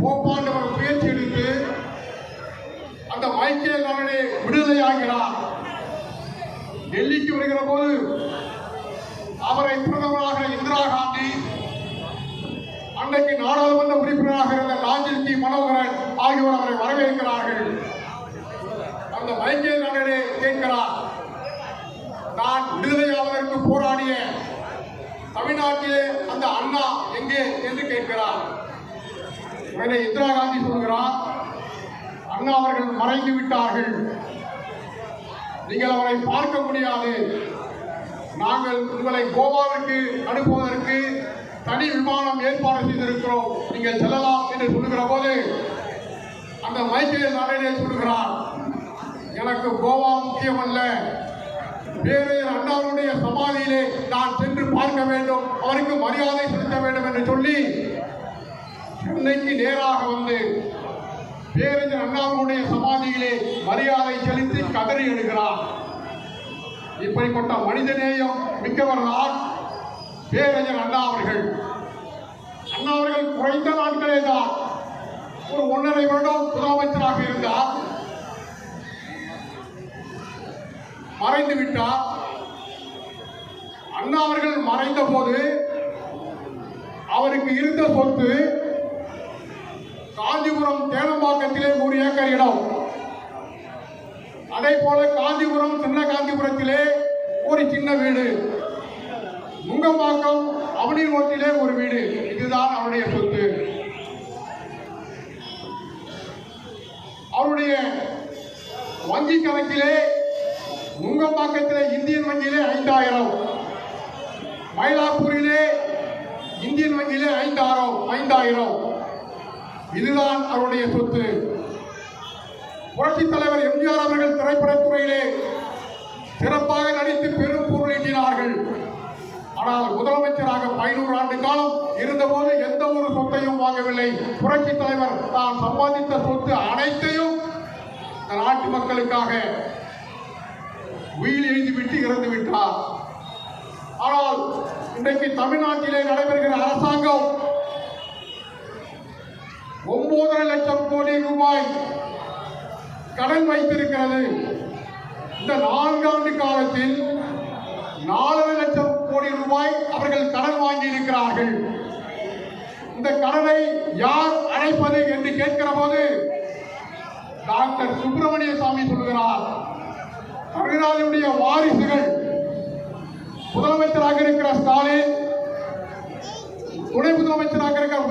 போப்பாண்டவர் முயற்சி எடுத்து அந்த மைக்கேல் நாடனே விடுதலையாகிறார். டெல்லிக்கு வருகிற போது அவரை பிரதமராக இந்திரா காந்தி, அன்றைக்கு நாடாளுமன்ற உறுப்பினராக இருந்த லால்ஜி கி மனோகரன் ஆகியோர் அவரை வரவேற்கிறார்கள். அந்த மைக்கேல் நாடனே கேட்கிறார், நான் விடுதலையாவதற்கு போராடிய தமிழ்நாட்டிலே அந்த அண்ணா எங்கே என்று கேட்கிறார். உடனே இந்திரா காந்தி சொல்கிறார், அண்ணா அவர்கள் மறைந்து விட்டார்கள், நீங்கள் அவரை பார்க்க முடியாது, நாங்கள் உங்களை கோவாவிற்கு அனுப்புவதற்கு தனி விமானம் ஏற்பாடு செய்திருக்கிறோம், நீங்கள் செல்லலாம் என்று சொல்லுகிற போது அந்த மைக்கேல் நாடனே சொல்கிறார், எனக்கு கோவா முக்கியமல்ல, பேரறிஞர் அண்ணாவுடைய சமாதியிலே நான் சென்று பார்க்க வேண்டும், அவருக்கு மரியாதை செலுத்த வேண்டும் என்று சொல்லி சென்னைக்கு நேராக வந்து பேரறிஞர் அண்ணாவுடைய சமாதியிலே மரியாதை செலுத்தி கதறி எழுகிறார். இப்படிப்பட்ட மனிதநேயம் மிக்கவர் தான் பேரறிஞர் அண்ணா அவர்கள். அண்ணா அவர்கள் குறைந்த நாட்களே தான், ஒரு 1.5 வருடம் முதலமைச்சராக இருந்தார், மறைந்து விட்டார். அண்ணா அவர்கள் மறைந்த போது அவருக்கு இருந்த சொத்து காஞ்சிபுரம் தேனம்பாக்கத்திலே 1 ஏக்கர் இடம், அதே போல காஞ்சிபுரம் சின்ன காஞ்சிபுரத்திலே ஒரு சின்ன வீடு, நுங்கம்பாக்கம் அவனி ரோட்டிலே ஒரு வீடு, இதுதான் அவருடைய சொத்து. அவருடைய வங்கி கணக்கிலே நுங்கம்பாக்கத்திலே இந்தியன் வங்கியிலே 5000, மயிலாப்பூரிலே இந்தியன் வங்கியிலே 5000, இதுதான் அவருடைய சொத்து. புரட்சித் தலைவர் எம்ஜிஆர் அவர்கள் திரைப்படத்துறையிலே சிறப்பாக நடித்து பெரும் பொருள் ஈட்டினார்கள். ஆனால் முதலமைச்சராக 11 ஆண்டு காலம் இருந்தபோது எந்த ஒரு சொத்தையும் வாங்கவில்லை. புரட்சித் தலைவர் தான் சம்பாதித்த சொத்து அனைத்தையும் நாட்டு மக்களுக்காக உயிர் எழுதிவிட்டு இறந்து விட்டார். ஆனால் இன்றைக்கு தமிழ்நாட்டிலே நடைபெறுகிற அரசாங்கம் 9.5 லட்சம் கோடி ரூபாய் கடன் வைத்திருக்கிறது. இந்த 4 ஆண்டு காலத்தில் 4.5 லட்சம் கோடி ரூபாய் அவர்கள் கடன் வாங்கி இருக்கிறார்கள். இந்த கடனை யார் அடைப்பது என்று கேட்கிற போது டாக்டர் சுப்பிரமணிய சாமி சொல்கிறார், தமிழ்நாடுடைய வாரிசுகள், முதலமைச்சராக இருக்கிற ஸ்டாலின், துணை முதலமைச்சராக இருக்கிற